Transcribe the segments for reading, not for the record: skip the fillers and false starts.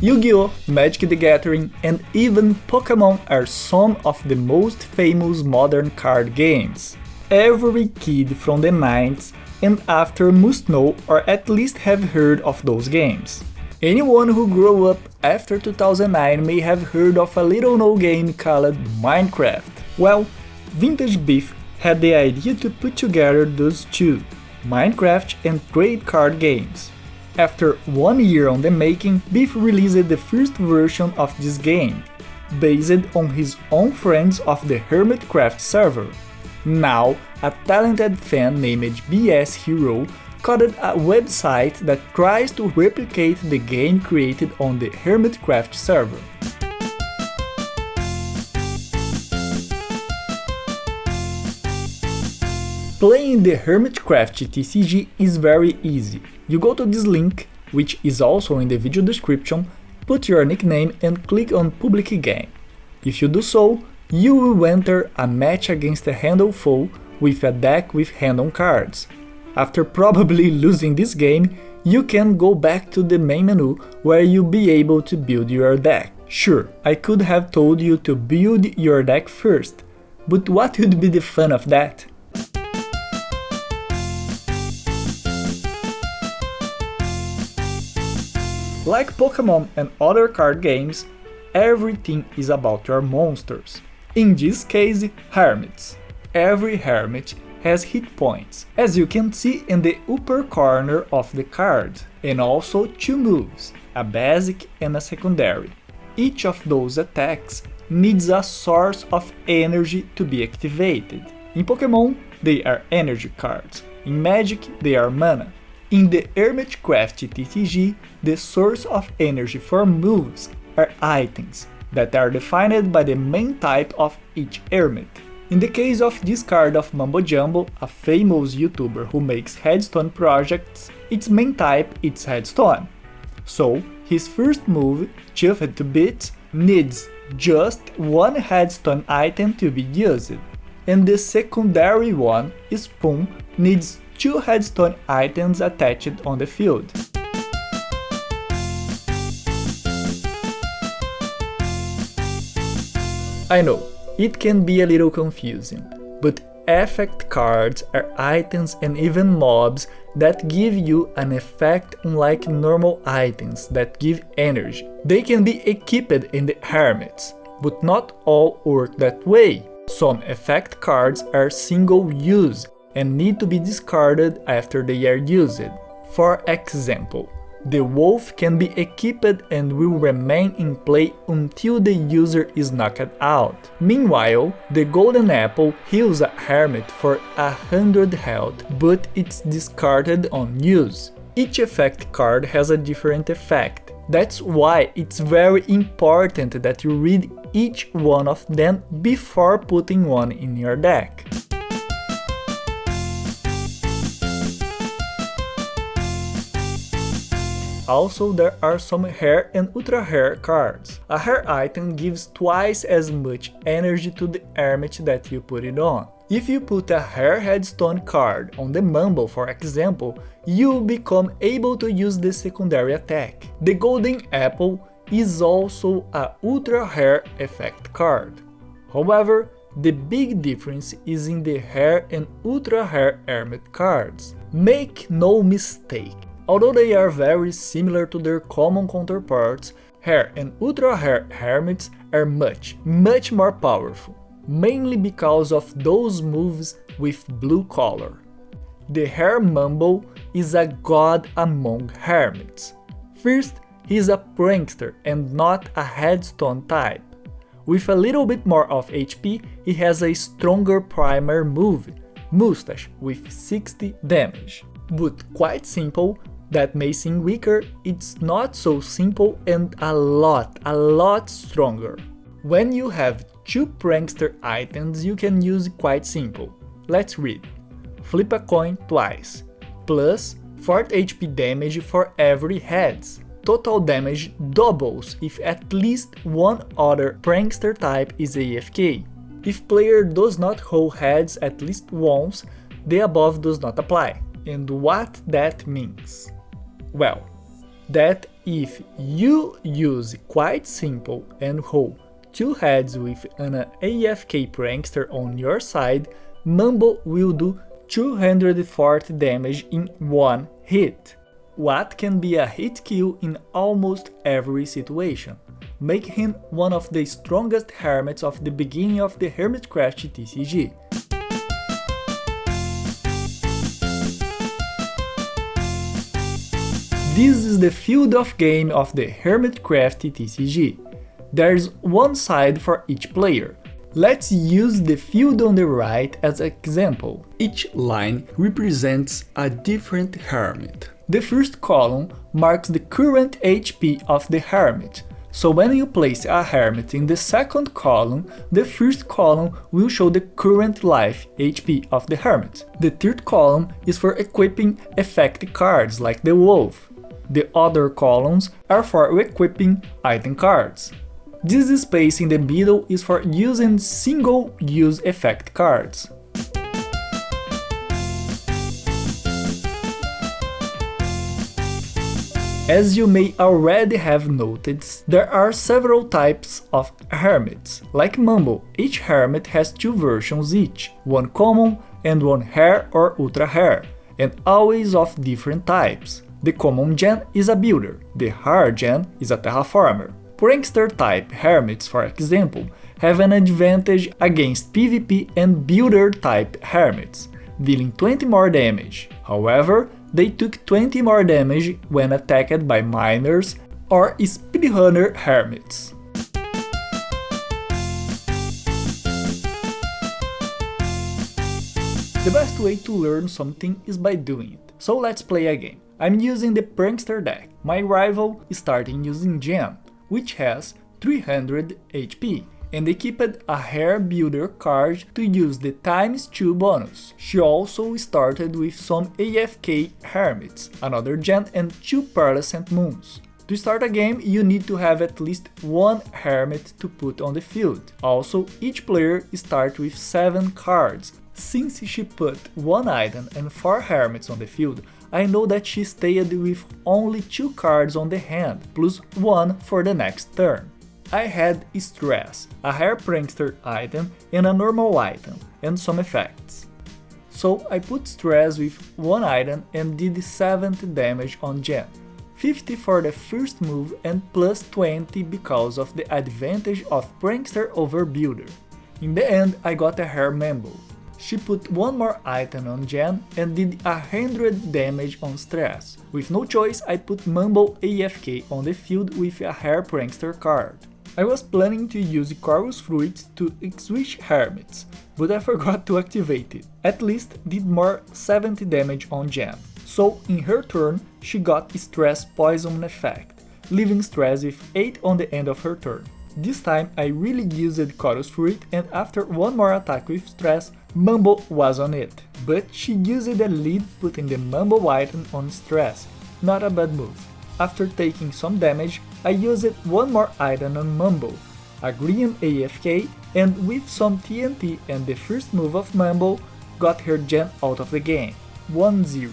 Yu-Gi-Oh!, Magic the Gathering, and even Pokémon are some of the most famous modern card games. Every kid from the 90s and after must know or at least have heard of those games. Anyone who grew up after 2009 may have heard of a little-known game called Minecraft. Well, Vintage Beef had the idea to put together those two, Minecraft and trade card games. After 1 year on the making, Beef released the first version of this game, based on his own friends of the Hermitcraft server. Now, a talented fan named BS Hero coded a website that tries to replicate the game created on the Hermitcraft server. Playing the Hermitcraft TCG is very easy. You go to this link, which is also in the video description, put your nickname and click on Public Game. If you do so, you will enter a match against a random foe with a deck with random cards. After probably losing this game, you can go back to the main menu where you'll be able to build your deck. Sure, I could have told you to build your deck first, but what would be the fun of that? Like Pokémon and other card games, everything is about your monsters. In this case, hermits. Every hermit has hit points, as you can see in the upper corner of the card, and also two moves, a basic and a secondary. Each of those attacks needs a source of energy to be activated. In Pokémon, they are energy cards. In Magic, they are mana. In the Hermitcraft TCG, the source of energy for moves are items that are defined by the main type of each hermit. In the case of this card of Mambo Jumbo, a famous YouTuber who makes headstone projects, its main type is headstone. So, his first move, Chuffed to Bits, needs just one headstone item to be used, and the secondary one, Spoon, needs two headstone items attached on the field. I know, it can be a little confusing, but effect cards are items and even mobs that give you an effect unlike normal items that give energy. They can be equipped in the hermits, but not all work that way. Some effect cards are single-use and need to be discarded after they are used. For example, the wolf can be equipped and will remain in play until the user is knocked out. Meanwhile, the golden apple heals a hermit for 100 health, but it's discarded on use. Each effect card has a different effect. That's why it's very important that you read each one of them before putting one in your deck. Also, there are some rare and ultra rare cards. A rare item gives twice as much energy to the hermit that you put it on. If you put a rare headstone card on the Mumble, for example, you'll become able to use the secondary attack. The golden apple is also a ultra rare effect card. However, the big difference is in the rare and ultra rare hermit cards. Make no mistake. Although they are very similar to their common counterparts, rare and ultra rare hermits are much more powerful, mainly because of those moves with blue color. The rare Mumble is a god among hermits. First, he is a prankster and not a headstone type. With a little bit more of HP, he has a stronger primer move, Mustache, with 60 damage. But quite simple. That may seem weaker, it's not so simple and a lot stronger. When you have two prankster items, you can use quite simple. Let's read. Flip a coin twice, plus 40 HP damage for every heads. Total damage doubles if at least one other prankster type is AFK. If player does not hold heads at least once, the above does not apply. And what that means? Well, that if you use quite simple and roll 2 heads with an AFK prankster on your side, Mumbo will do 240 damage in 1 hit. What can be a hit kill in almost every situation, make him one of the strongest hermits of the beginning of the Hermitcraft TCG. This is the field of game of the Hermitcraft TCG. There's one side for each player. Let's use the field on the right as an example. Each line represents a different hermit. The first column marks the current HP of the hermit, so when you place a hermit in the second column, the first column will show the current life HP of the hermit. The third column is for equipping effect cards like the wolf. The other columns are for equipping item cards. This space in the middle is for using single-use effect cards. As you may already have noticed, there are several types of hermits. Like Mumbo, each hermit has 2 versions each, one common and one rare or ultra rare, and always of different types. The common gen is a builder, the rare gen is a terraformer. Prankster type hermits, for example, have an advantage against PvP and builder type hermits, dealing 20 more damage. However, they took 20 more damage when attacked by miners or speedrunner hermits. The best way to learn something is by doing it, so let's play a game. I'm using the Prankster deck. My rival is starting using Jen, which has 300 HP, and equipped a rare builder card to use the ×2 bonus. She also started with some AFK hermits, another gen and 2 pearlescent moons. To start a game, you need to have at least 1 hermit to put on the field. Also, each player starts with 7 cards. Since she put 1 item and 4 hermits on the field, I know that she stayed with only 2 cards on the hand, plus 1 for the next turn. I had Stress, a rare prankster item and a normal item, and some effects. So I put Stress with 1 item and did 70 damage on Jen, 50 for the first move and plus 20 because of the advantage of prankster over builder. In the end, I got a rare Mumbo. She put 1 more item on Jen and did 100 damage on Stress. With no choice, I put Mumbo AFK on the field with a rare prankster card. I was planning to use Chorus Fruit to switch hermits, but I forgot to activate it. At least did more 70 damage on Jen. So in her turn, she got Stress Poison effect, leaving Stress with 8 on the end of her turn. This time I really used Chorus Fruit, and after 1 more attack with Stress, Mumbo was on it. But she used a lead putting the Mumbo item on Stress, not a bad move. After taking some damage, I used 1 more item on Mumbo, a green AFK, and with some TNT and the first move of Mumbo, got her Gen out of the game, 1-0.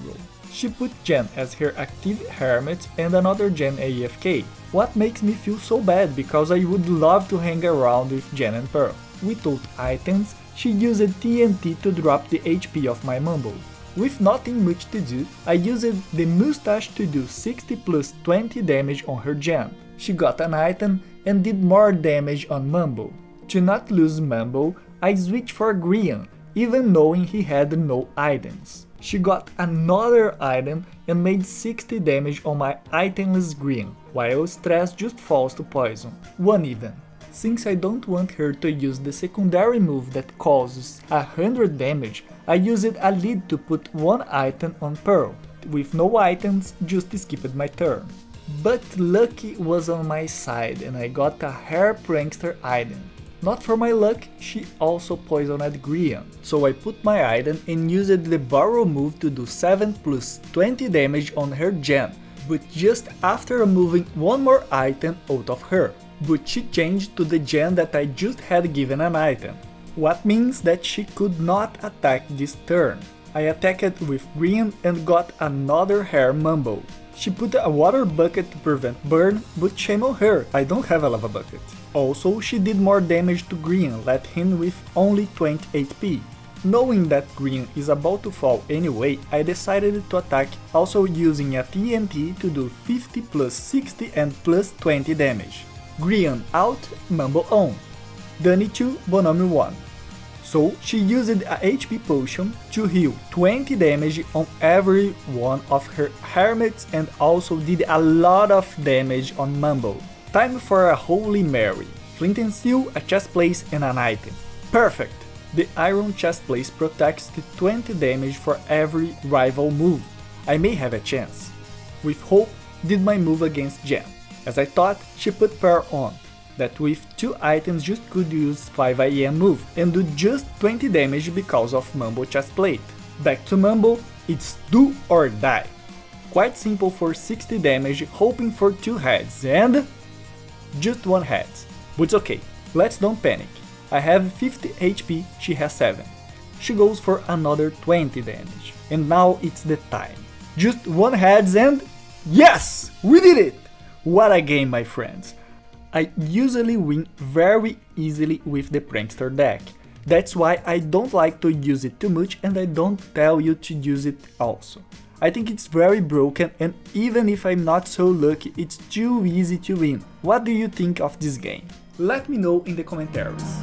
She put Jen as her active hermit and another Jen AFK, what makes me feel so bad because I would love to hang around with Jen and Pearl. Without items, she used TNT to drop the HP of my Mumbo. With nothing much to do, I used the Mustache to do 60 plus 20 damage on her Jen. She got an item and did more damage on Mumbo. To not lose Mumbo, I switched for Grian, even knowing he had no items. She got another item and made 60 damage on my itemless Grian, while Stress just falls to poison, 1 even. Since I don't want her to use the secondary move that causes 100 damage, I used a lead to put 1 item on Pearl. With no items, just skipped my turn. But luck was on my side and I got a rare prankster item. Not for my luck, she also poisoned Grian, so I put my item and used the borrow move to do 7 plus 20 damage on her Gen, but just after removing 1 more item out of her. But she changed to the Gen that I just had given an item, what means that she could not attack this turn. I attacked with Grian and got another rare Mumbo. She put a water bucket to prevent burn, but shame on her, I don't have a lava bucket. Also, she did more damage to green, left him with only 20 HP. Knowing that green is about to fall anyway, I decided to attack, also using a TNT to do 50 plus 60 and plus 20 damage. Green out, Mumble on. Dani 2, Bonomi 1. So she used a HP potion to heal 20 damage on every one of her hermits and also did a lot of damage on Mumble. Time for a Holy Mary. Flint and Steel, a chest plate and an item. Perfect! The iron chest plate protects the 20 damage for every rival move. I may have a chance. With Hope, did my move against Jen. As I thought, she put Pearl on. That with 2 items just could use 5 IM move and do just 20 damage because of Mumble chest plate. Back to Mumble, it's do or die. Quite simple for 60 damage, hoping for 2 heads and just 1 head. But it's okay, let's don't panic. I have 50 HP, she has 7. She goes for another 20 damage. And now it's the time. Just 1 heads and yes! We did it! What a game, my friends. I usually win very easily with the Prankster deck. That's why I don't like to use it too much and I don't tell you to use it also. I think it's very broken and even if I'm not so lucky, it's too easy to win. What do you think of this game? Let me know in the commentaries.